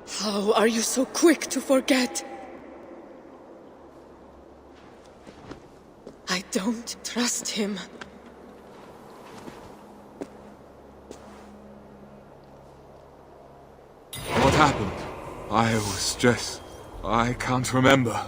How are you so quick to forget? I don't trust him. What happened? I was just... I can't remember.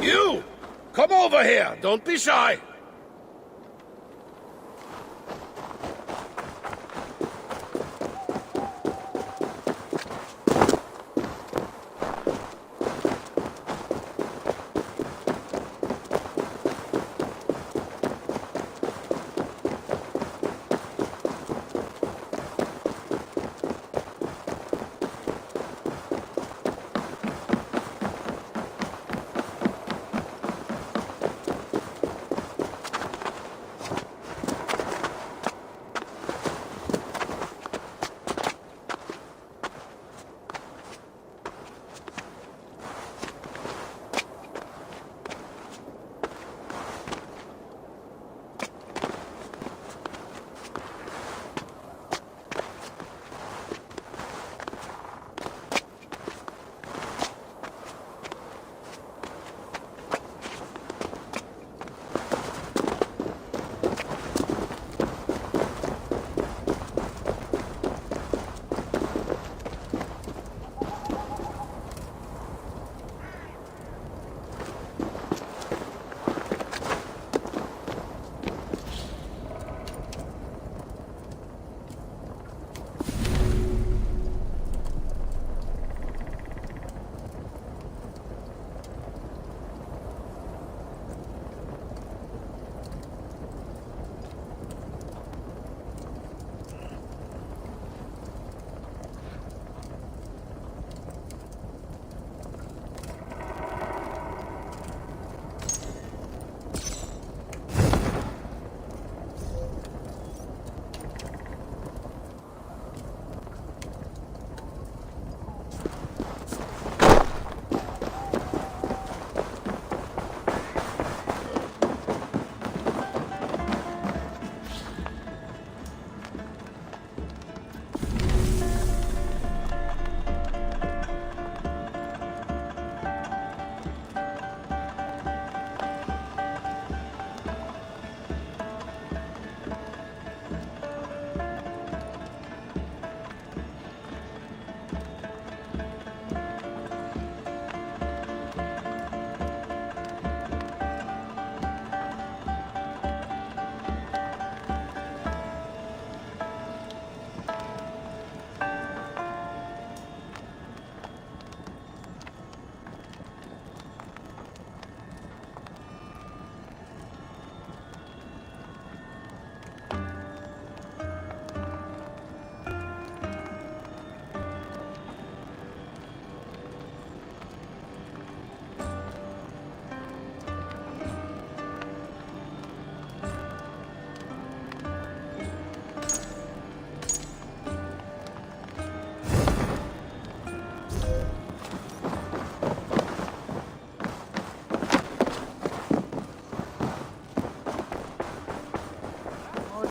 You! Come over here! Don't be shy!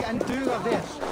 En du av this.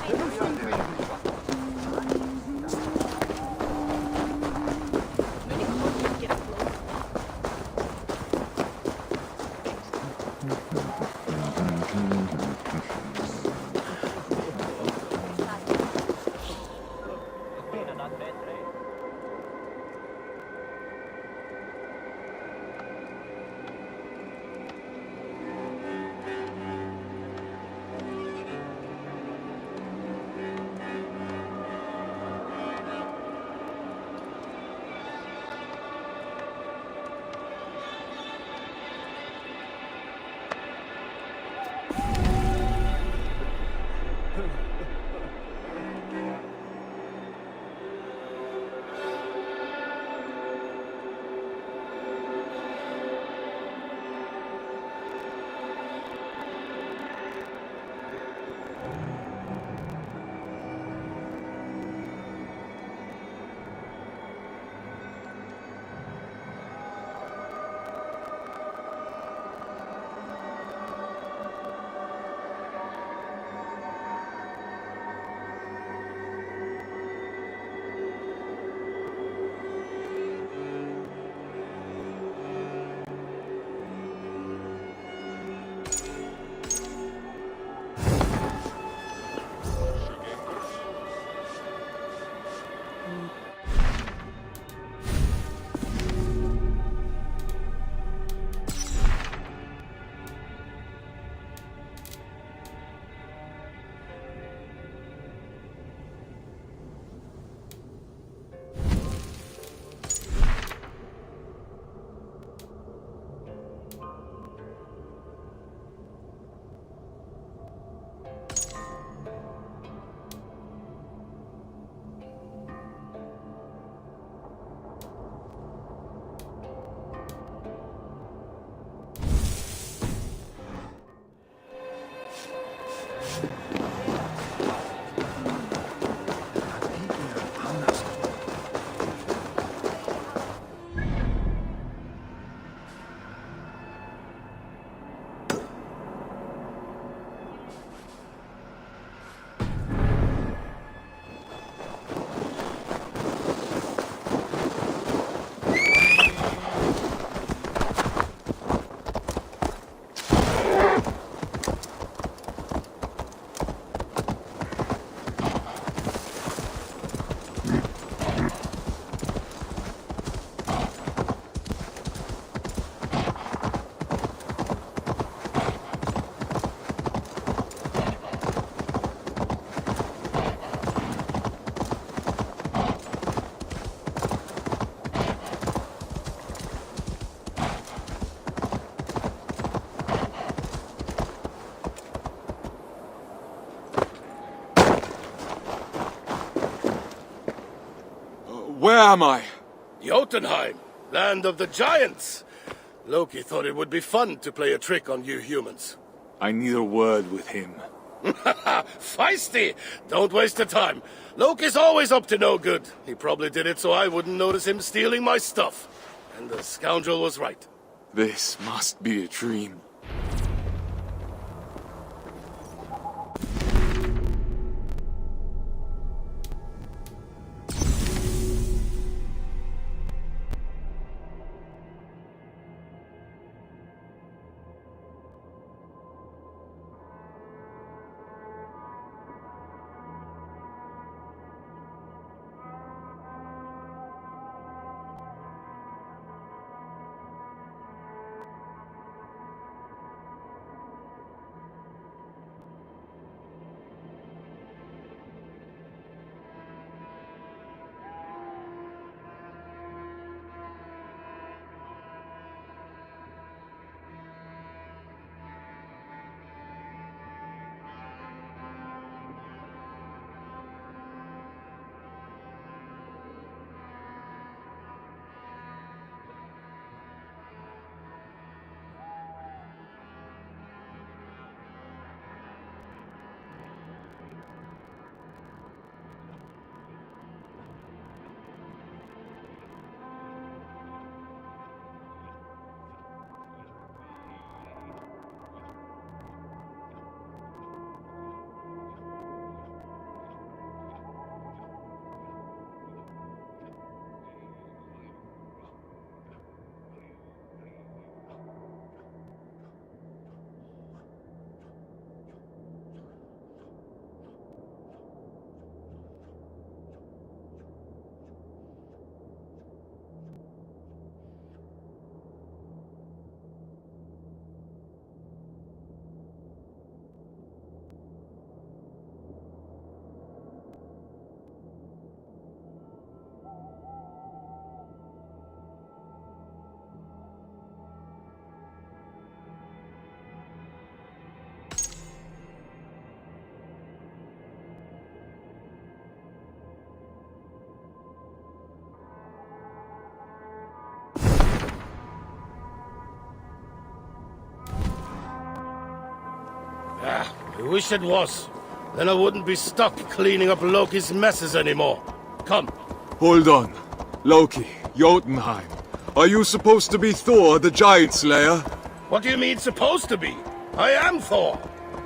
Where am I? Jotunheim, land of the giants. Loki thought it would be fun to play a trick on you humans. I need a word with him. Feisty! Don't waste the time. Loki's always up to no good. He probably did it so I wouldn't notice him stealing my stuff. And the scoundrel was right. This must be a dream. I wish it was. Then I wouldn't be stuck cleaning up Loki's messes anymore. Come. Hold on. Loki, Jotunheim. Are you supposed to be Thor, the Giant Slayer? What do you mean supposed to be? I am Thor.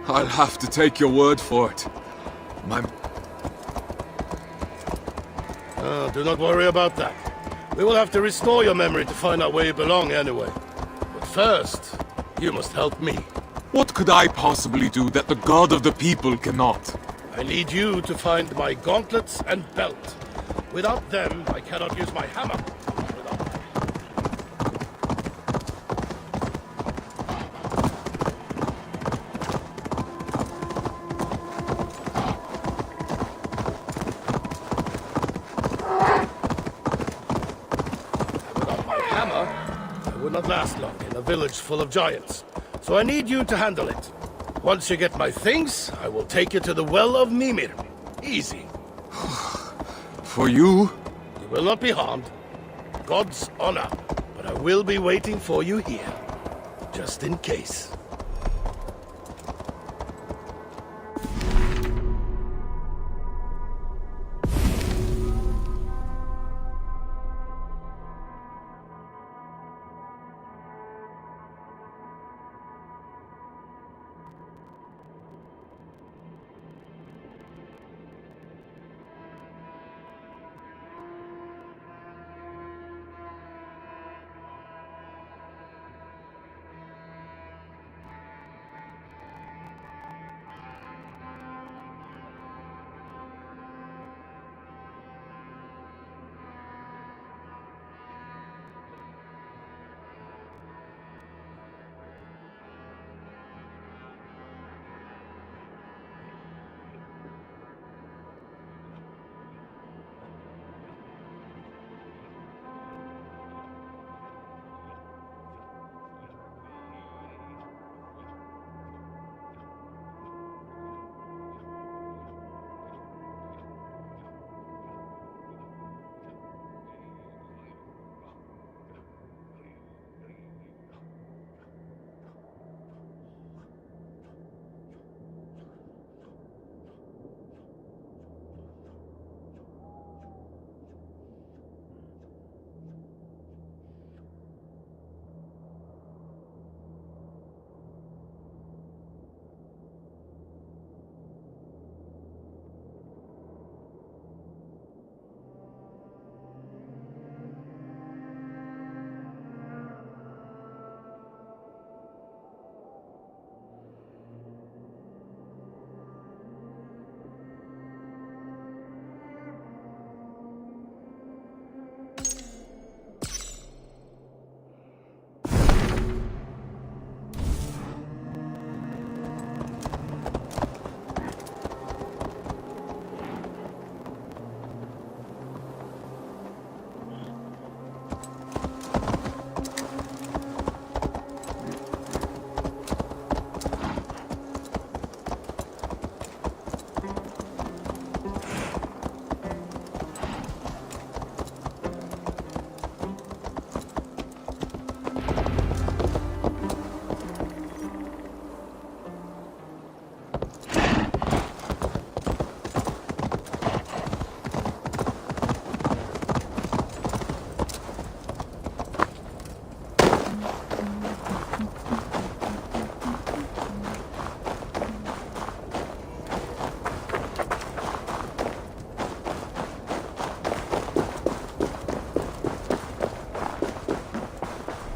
I'll have to take your word for it. Do not worry about that. We will have to restore your memory to find out where you belong anyway. But first, you must help me. What could I possibly do that the god of the people cannot? I need you to find my gauntlets and belt. Without them, I cannot use my hammer. Without my hammer, I would not last long in a village full of giants. So I need you to handle it. Once you get my things, I will take you to the Well of Mimir. Easy. For you? You will not be harmed. God's honor. But I will be waiting for you here. Just in case.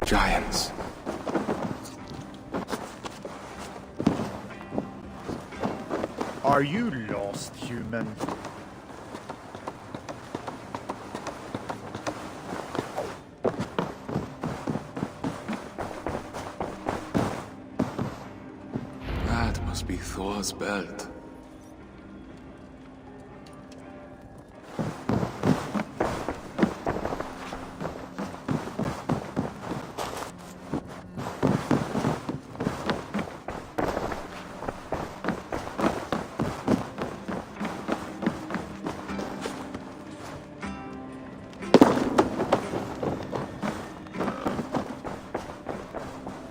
Giants. Are you lost, human? That must be Thor's belt.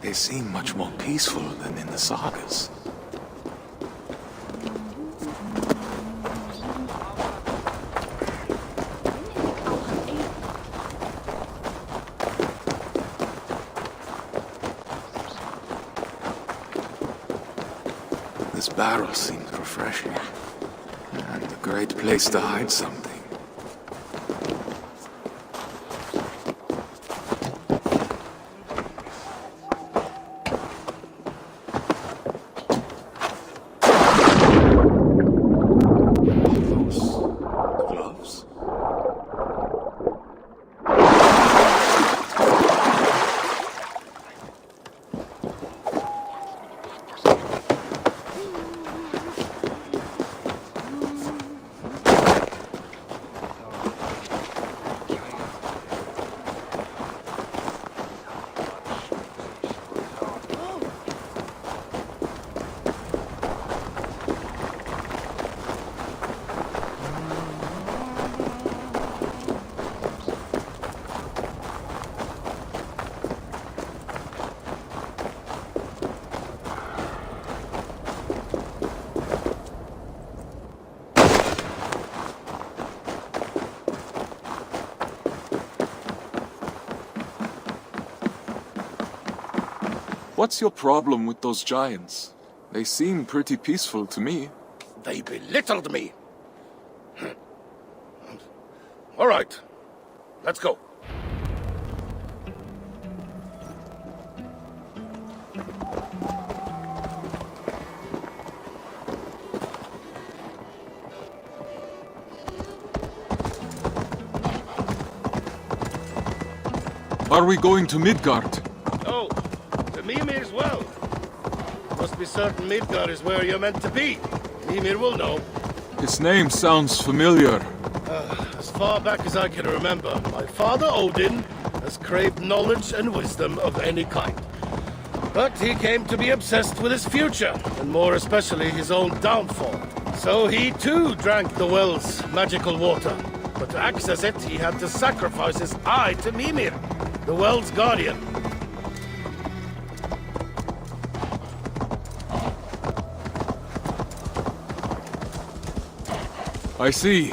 They seem much more peaceful than in the sagas. This barrel seems refreshing, and a great place to hide something. Those gloves? What's your problem with those giants? They seem pretty peaceful to me. They belittled me. All right, let's go. Are we going to Midgard? Oh, to Mimir's well. Must be certain Midgard is where you're meant to be. Mimir will know. His name sounds familiar. As far back as I can remember, my father Odin has craved knowledge and wisdom of any kind. But he came to be obsessed with his future, and more especially his own downfall. So he too drank the well's magical water. But to access it, he had to sacrifice his eye to Mimir, the well's guardian. I see.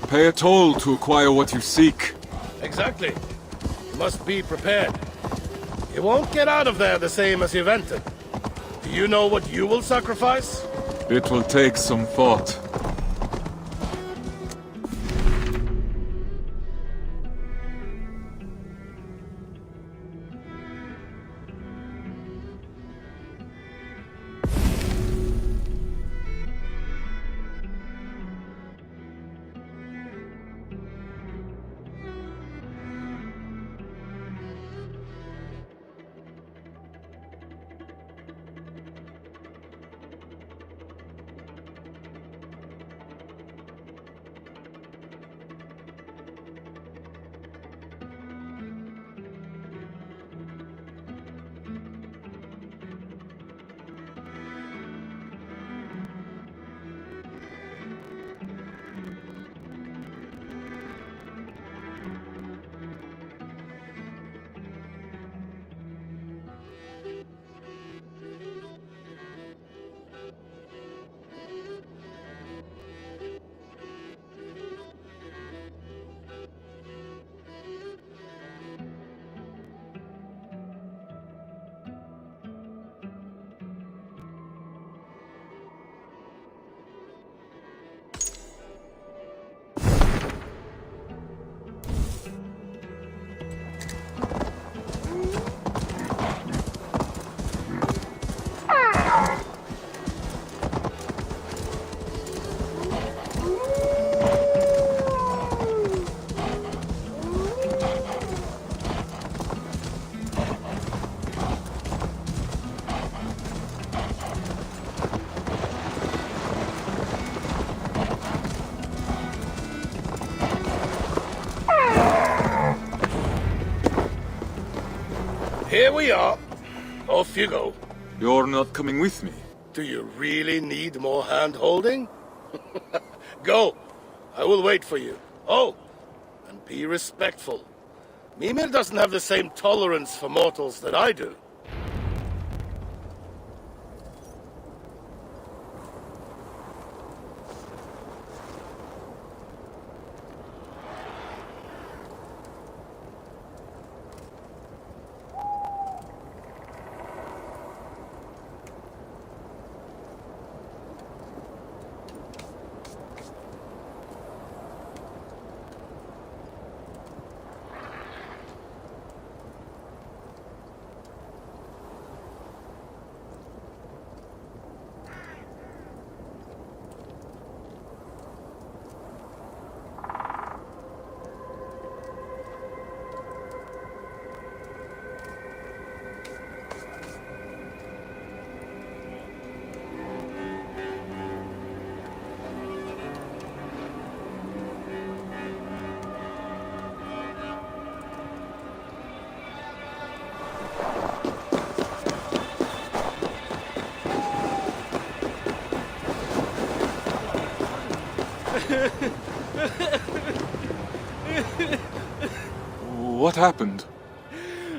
Pay a toll to acquire what you seek. Exactly. You must be prepared. You won't get out of there the same as you've entered. Do you know what you will sacrifice? It will take some thought. Here we are. Off you go. You're not coming with me. Do you really need more hand-holding? Go. I will wait for you. Oh, and be respectful. Mimir doesn't have the same tolerance for mortals that I do. What happened?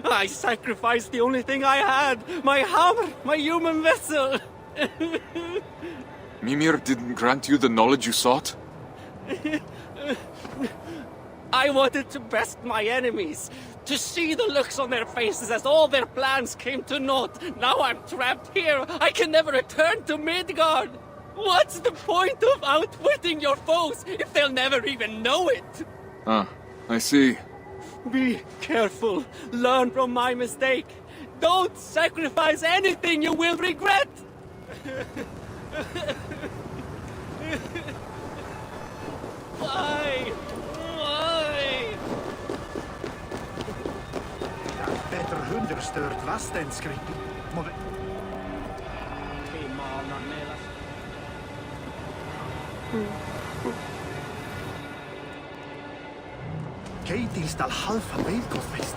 I sacrificed the only thing I had! My hammer! My human vessel! Mimir didn't grant you the knowledge you sought? I wanted to best my enemies, To see the looks on their faces as all their plans came to naught. Now I'm trapped here. I can never return to Midgard. What's the point of outwitting your foes if they'll never even know it? Ah, I see. Be careful. Learn from my mistake. Don't sacrifice anything you will regret. Why? Why? Better understeuert was denn script. Maar Katie is al half a week geweest.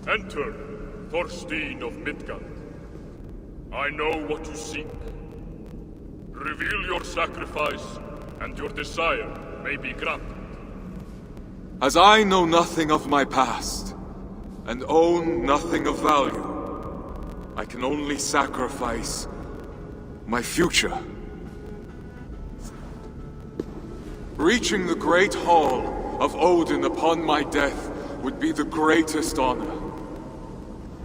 Enter, Thorstein of Midgard. I know what you seek. Reveal your sacrifice, and your desire may be granted. As I know nothing of my past, and own nothing of value, I can only sacrifice my future. Reaching the great hall of Odin upon my death would be the greatest honor.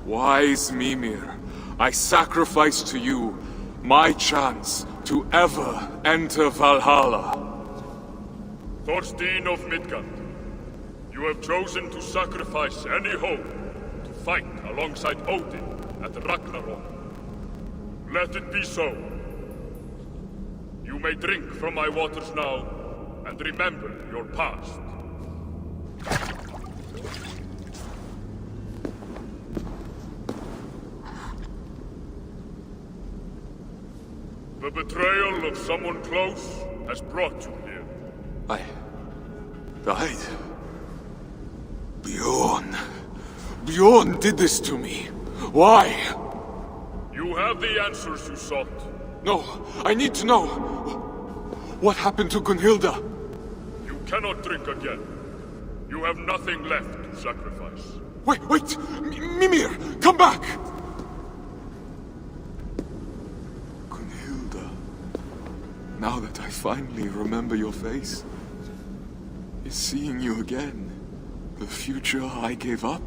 Wise Mimir, I sacrifice to you my chance to ever enter Valhalla. Thorstein of Midgard, you have chosen to sacrifice any hope to fight alongside Odin at Ragnarok. Let it be so. You may drink from my waters now, and remember your past. The betrayal of someone close has brought you here. I died. Bjorn. Bjorn did this to me. Why? You have the answers you sought. No, I need to know. What happened to Gunhilda? You cannot drink again. You have nothing left to sacrifice. Wait! Mimir, come back! Gunhilda. Now that I finally remember your face, is seeing you again the future I gave up?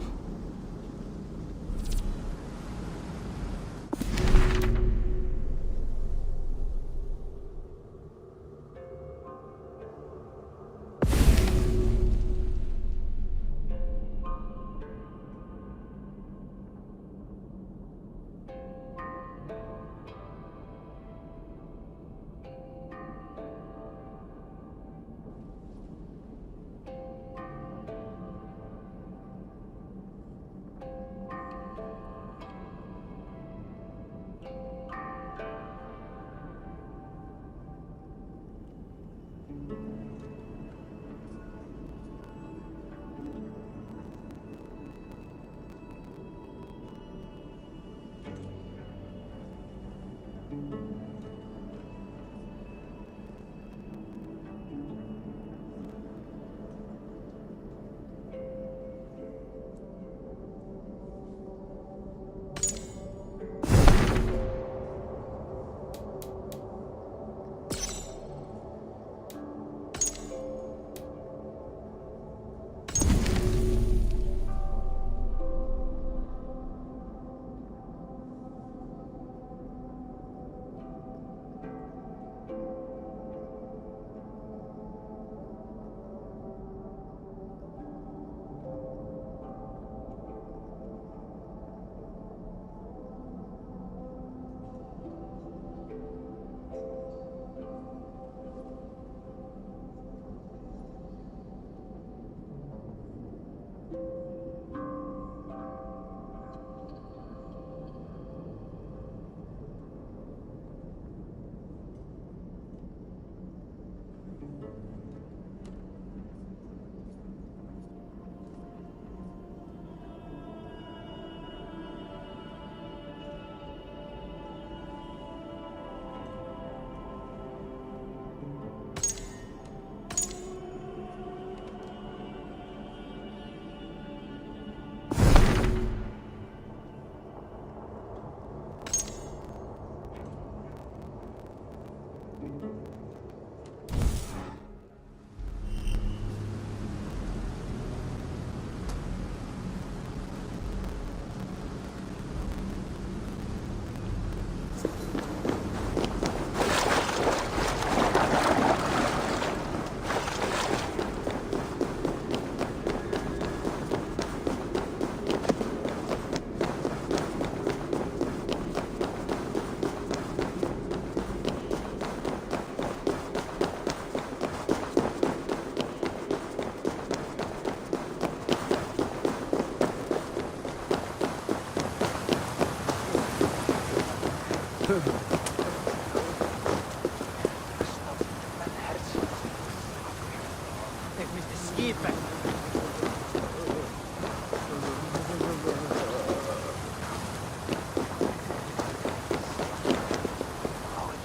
Gife.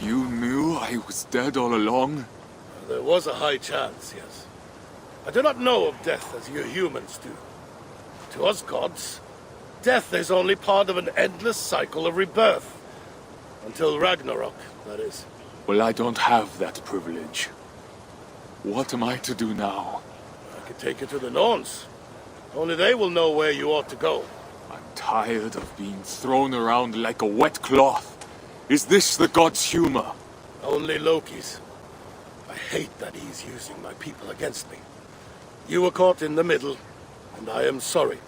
You knew I was dead all along? There was a high chance, yes. I do not know of death as you humans do. To us gods, death is only part of an endless cycle of rebirth. Until Ragnarok, that is. Well, I don't have that privilege. What am I to do now? I could take you to the Norns. Only they will know where you ought to go. I'm tired of being thrown around like a wet cloth. Is this the god's humor? Only Loki's. I hate that he's using my people against me. You were caught in the middle, and I am sorry.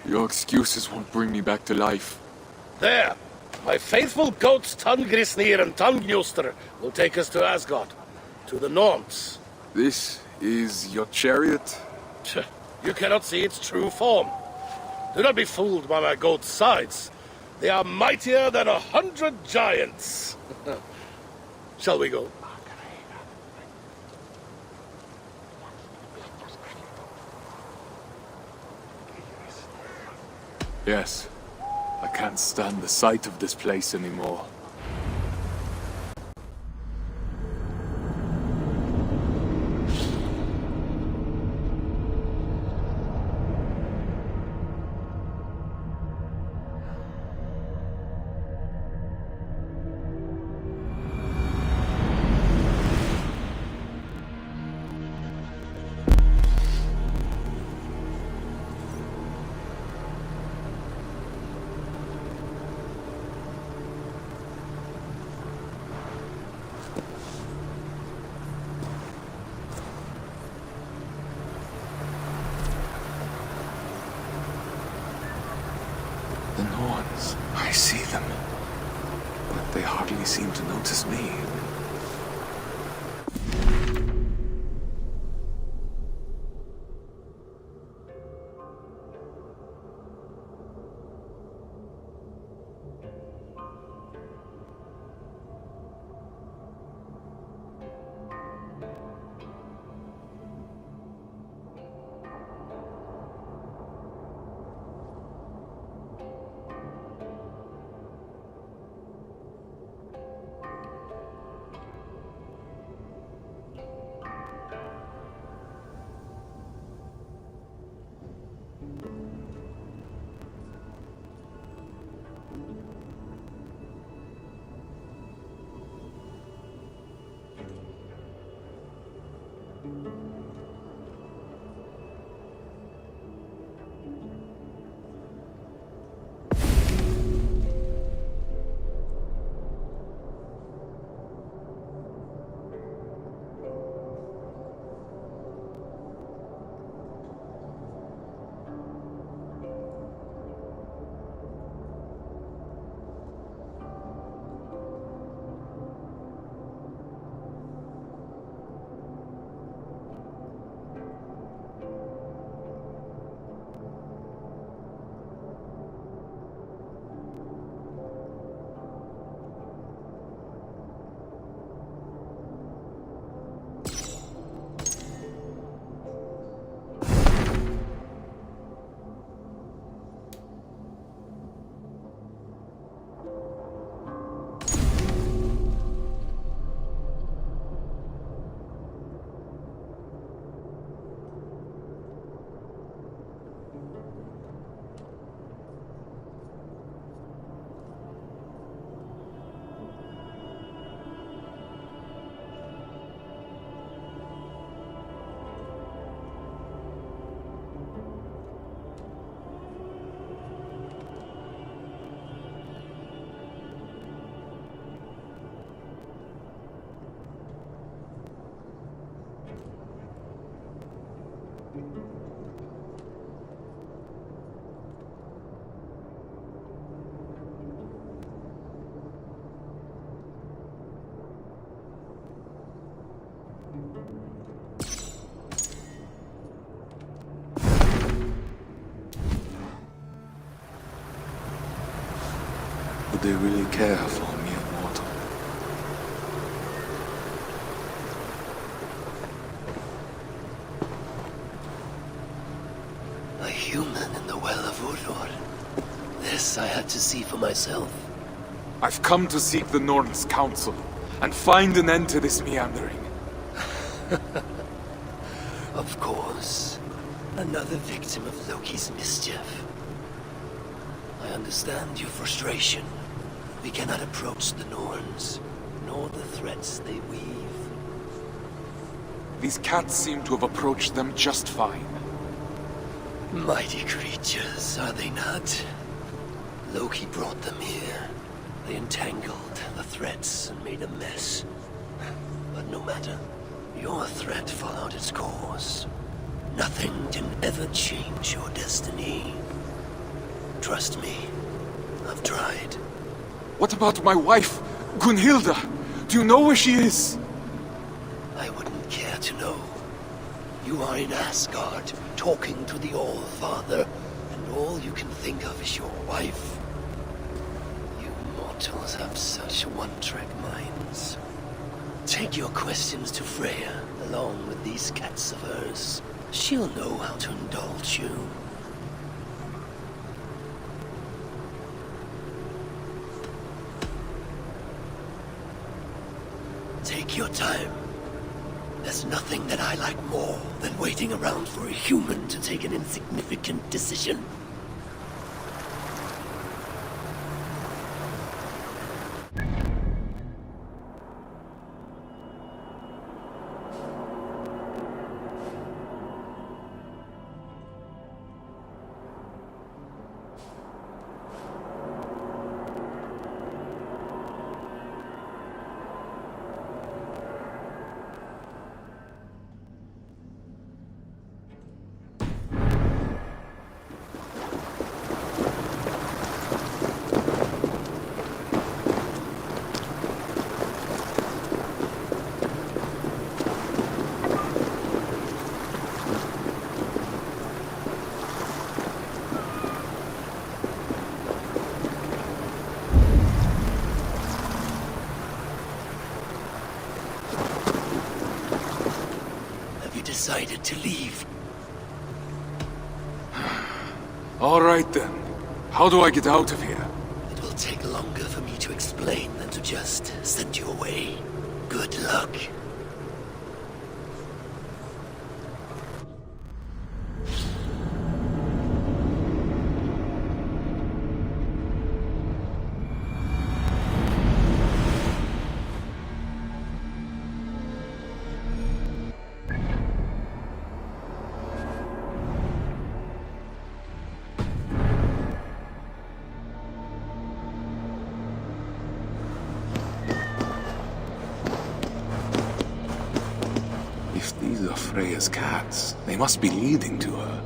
Your excuses won't bring me back to life. There! My faithful goats Tangrisnir and Tangnjoster will take us to Asgard. To the Norns. This is your chariot? Tch, you cannot see its true form. Do not be fooled by my goat's sides. They are mightier than 100 giants. Shall we go? Yes. I can't stand the sight of this place anymore. The Norns. I see them. But they hardly seem to notice me. Would they really care for a mere mortal? human in the Well of Uror. This I had to see for myself. I've come to seek the Norn's counsel, and find an end to this meandering. Of course. Another victim of Loki's mischief. I understand your frustration. We cannot approach the Norns, nor the threats they weave. These cats seem to have approached them just fine. Mighty creatures, are they not? Loki brought them here. They entangled the threats and made a mess. But no matter. Your threat followed its course. Nothing can ever change your destiny. Trust me, I've tried. What about my wife, Gunhilda? Do you know where she is? I wouldn't care to know. You are in Asgard, talking to the All-Father, and all you can think of is your wife. You mortals have such one-track minds. Take your questions to Freya, along with these cats of hers. She'll know how to indulge you. Take your time. There's nothing that I like more than waiting around for a human to take an insignificant decision. Decided to leave. All right then. How do I get out of here? It will take longer for me to explain than to just send you away. Good luck. If these are Freya's cats, they must be leading to her.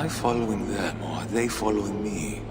I following them, or are they following me?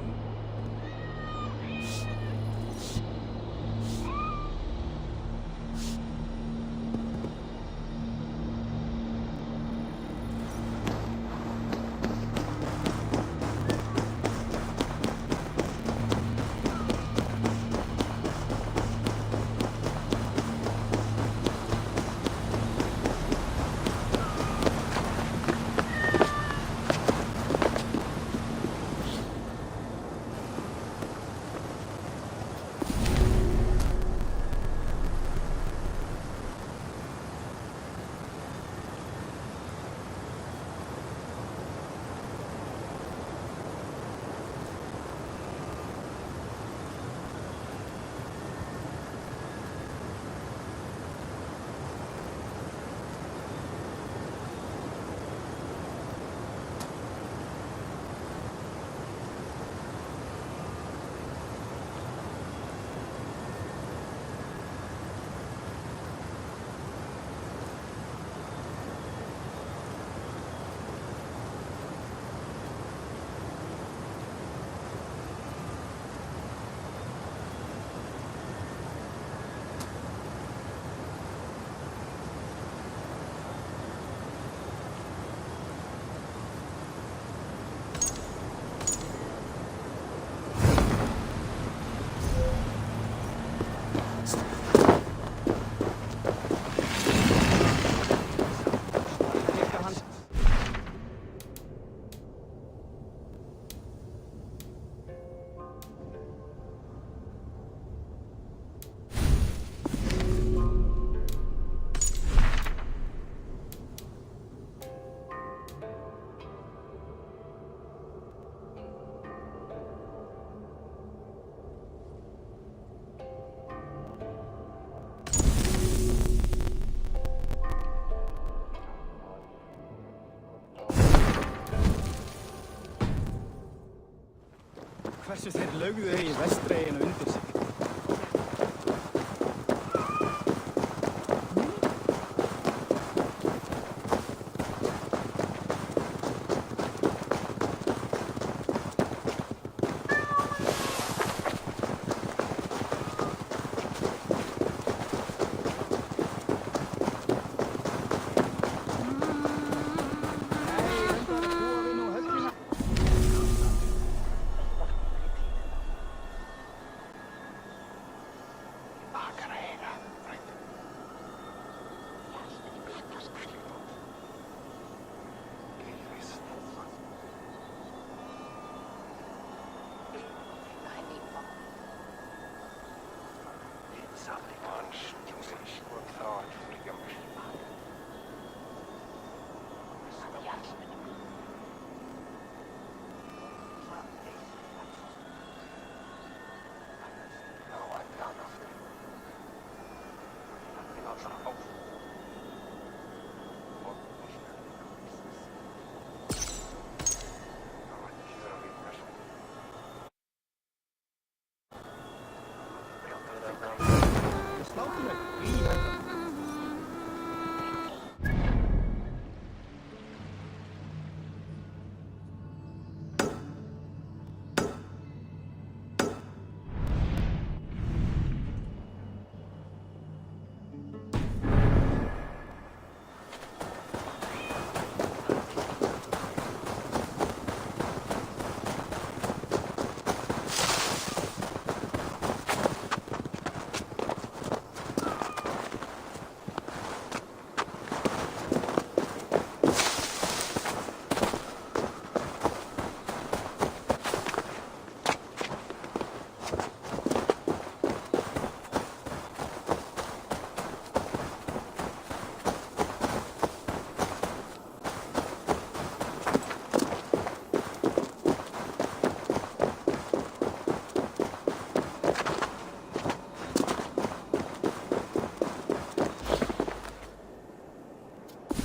Hversu þeir lögðu í vestreginu undir sig.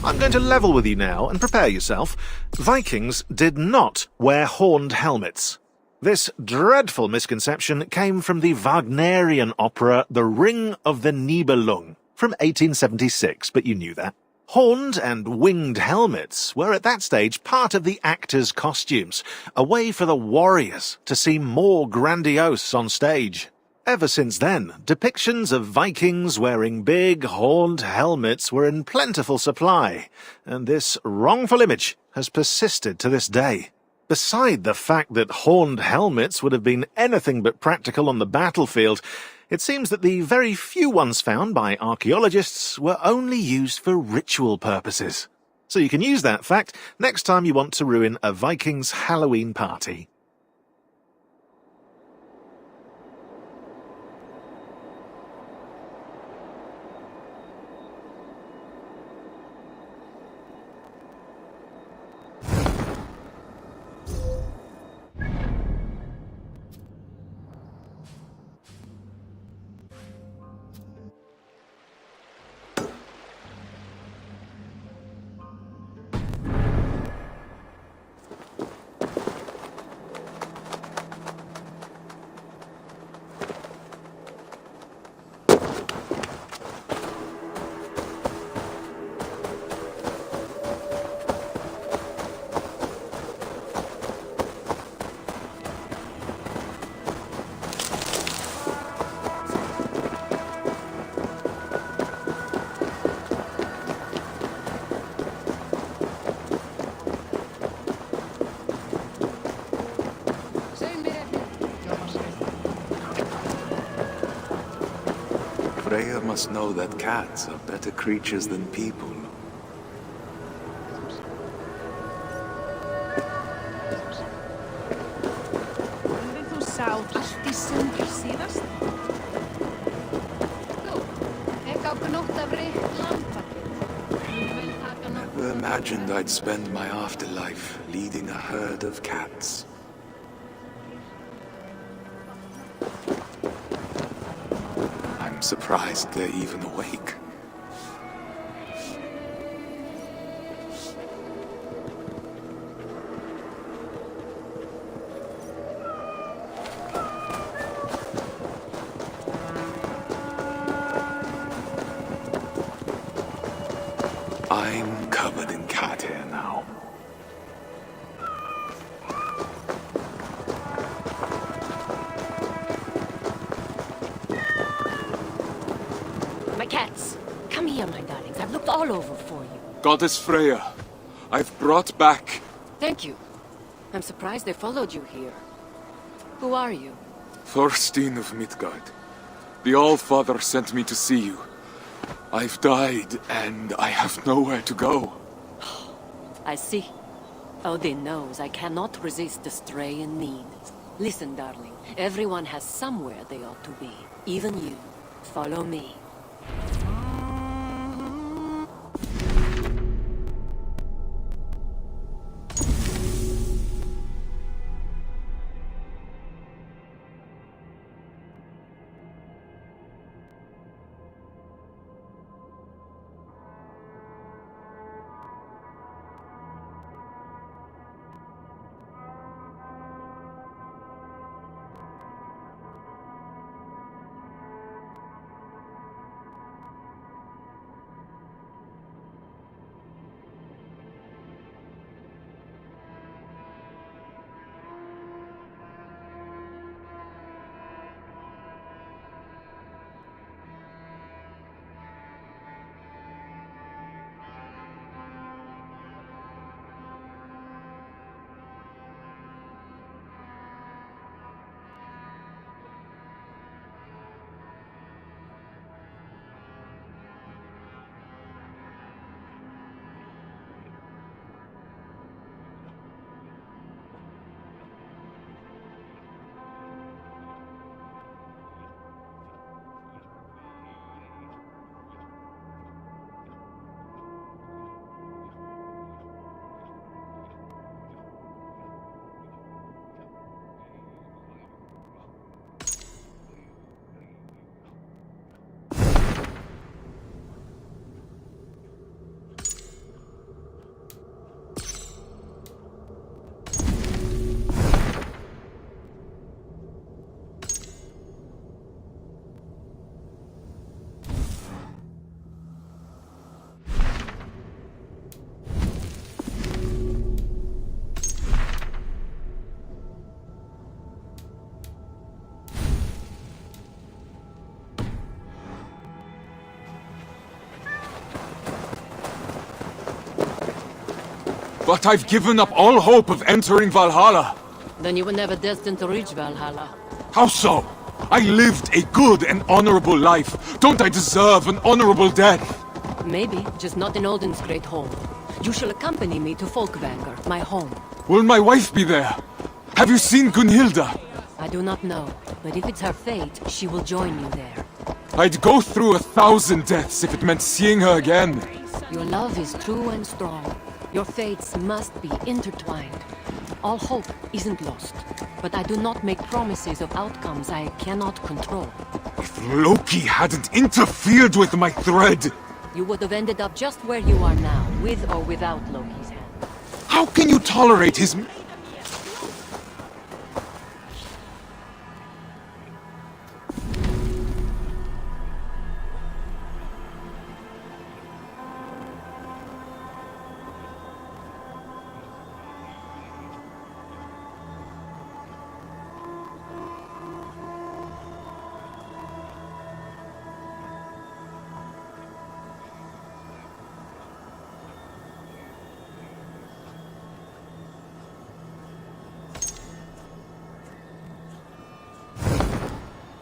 I'm going to level with you now and prepare yourself. Vikings did not wear horned helmets. This dreadful misconception came from the Wagnerian opera The Ring of the Nibelung from 1876, but you knew that. Horned and winged helmets were at that stage part of the actors' costumes, a way for the warriors to seem more grandiose on stage. Ever since then, depictions of Vikings wearing big, horned helmets were in plentiful supply, and this wrongful image has persisted to this day. Beside the fact that horned helmets would have been anything but practical on the battlefield, it seems that the very few ones found by archaeologists were only used for ritual purposes. So you can use that fact next time you want to ruin a Viking's Halloween party. Freya must know that cats are better creatures than people. Never imagined I'd spend my afterlife leading a herd of cats. I'm surprised they're even awake. I'm covered in cat hair now. My cats. Come here, my darlings. I've looked all over for you. Goddess Freya, I've brought back... Thank you. I'm surprised they followed you here. Who are you? Thorstein of Midgard. The All-Father sent me to see you. I've died, and I have nowhere to go. I see. Odin knows I cannot resist the stray in need. Listen, darling. Everyone has somewhere they ought to be. Even you. Follow me. but I've given up all hope of entering Valhalla. Then you were never destined to reach Valhalla. How so? I lived a good and honorable life. Don't I deserve an honorable death? Maybe, just not in Odin's great home. You shall accompany me to Folkvanger, my home. Will my wife be there? Have you seen Gunhilda? I do not know, but if it's her fate, she will join you there. I'd go through 1,000 deaths if it meant seeing her again. Your love is true and strong. Your fates must be intertwined. All hope isn't lost, but I do not make promises of outcomes I cannot control. If Loki hadn't interfered with my thread... You would have ended up just where you are now, with or without Loki's hand. How can you tolerate his...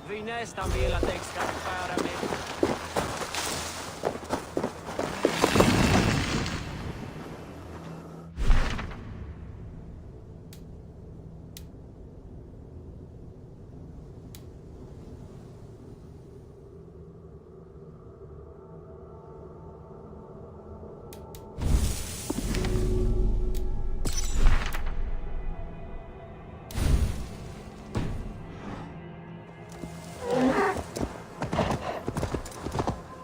Vi nästan vill att jag ska skära mig.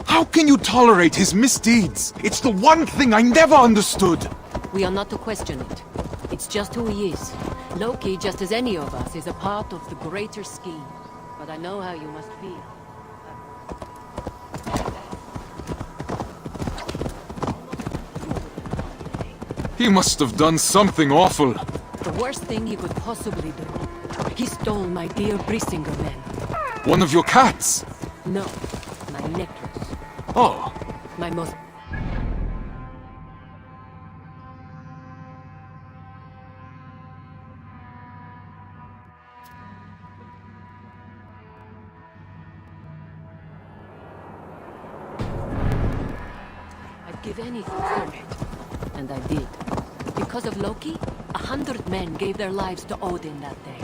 How can you tolerate his misdeeds? It's the one thing I never understood. We are not to question it. It's just who he is. Loki, just as any of us, is a part of the greater scheme. But I know how you must feel. He must have done something awful. The worst thing he could possibly do. He stole my dear Brissinger men. One of your cats? No, my necklace. Oh. My most... I'd give anything for it. And I did. Because of Loki, 100 men gave their lives to Odin that day.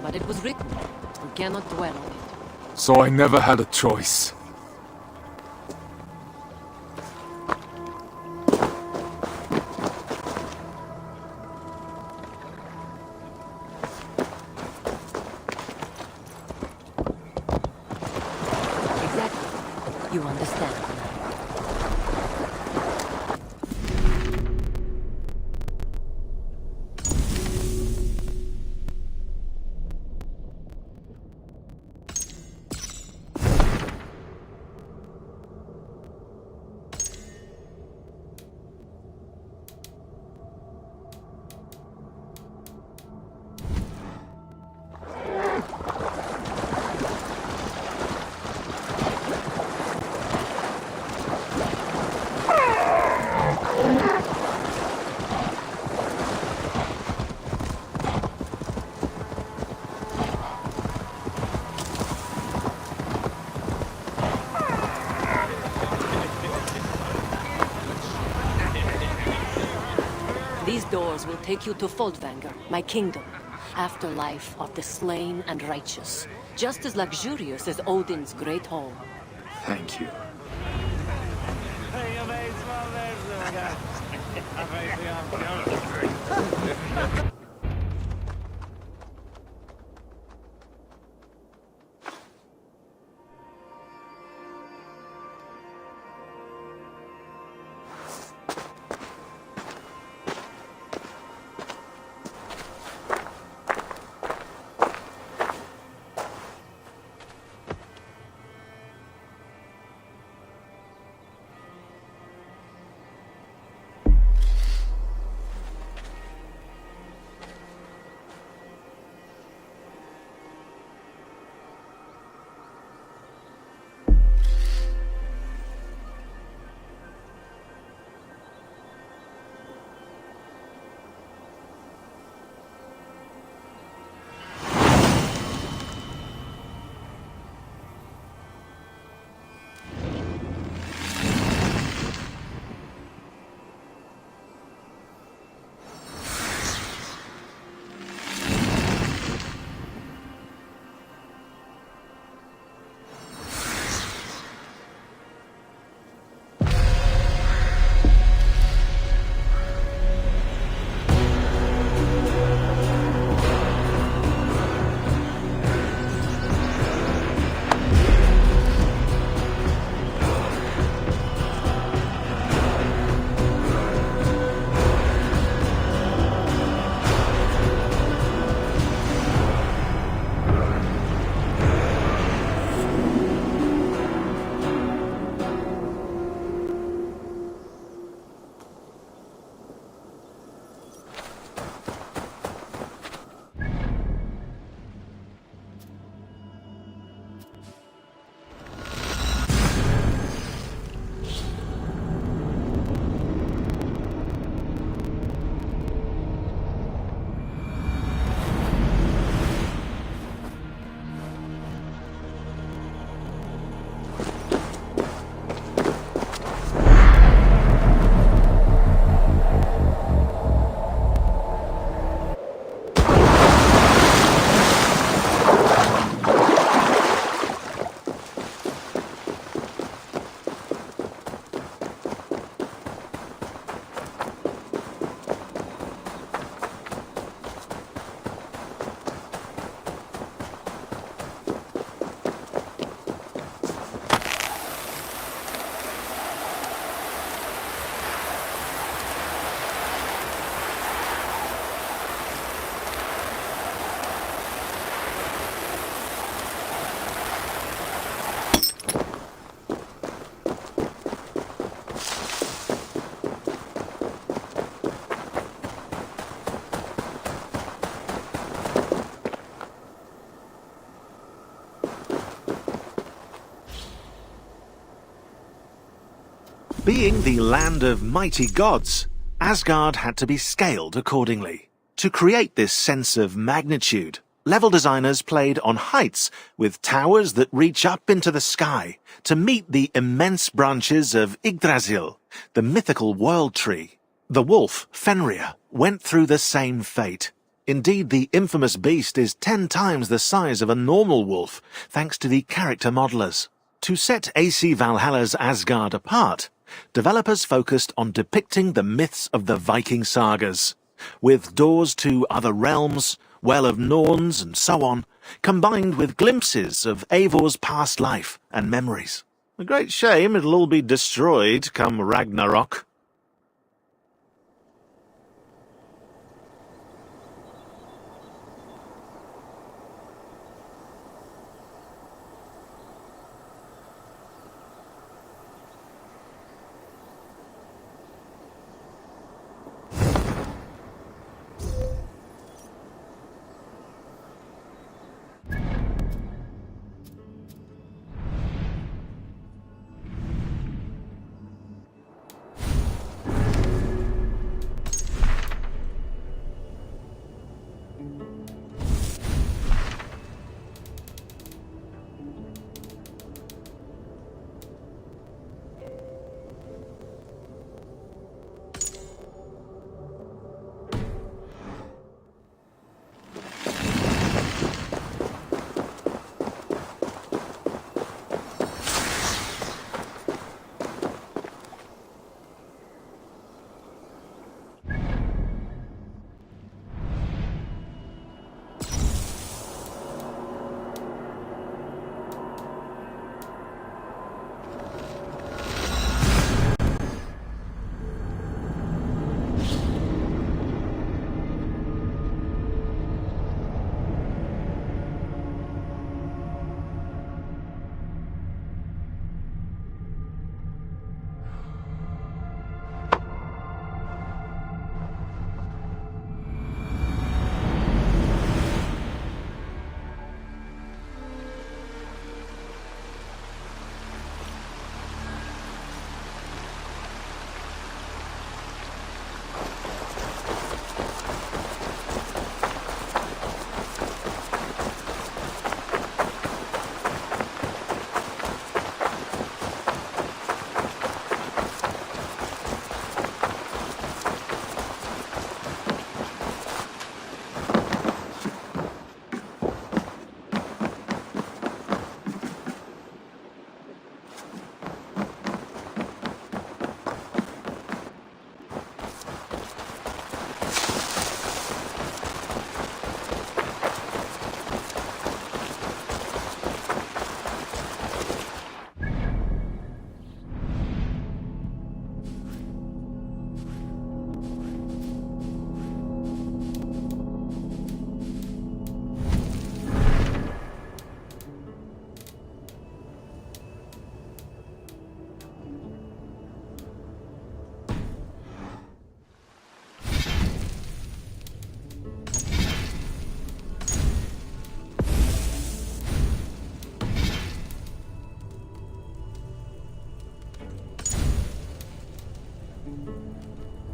But it was written. We cannot dwell on it. So I never had a choice. You understand. These doors will take you to Folkvanger, my kingdom. Afterlife of the slain and righteous. Just as luxurious as Odin's great home. Thank you. Being the land of mighty gods, Asgard had to be scaled accordingly. To create this sense of magnitude, level designers played on heights with towers that reach up into the sky to meet the immense branches of Yggdrasil, the mythical world tree. The wolf, Fenrir, went through the same fate. Indeed, the infamous beast is 10 times the size of a normal wolf, thanks to the character modelers. To set AC Valhalla's Asgard apart, developers focused on depicting the myths of the Viking sagas, with doors to other realms, Well of Norns, and so on, combined with glimpses of Eivor's past life and memories. A great shame it'll all be destroyed come Ragnarok.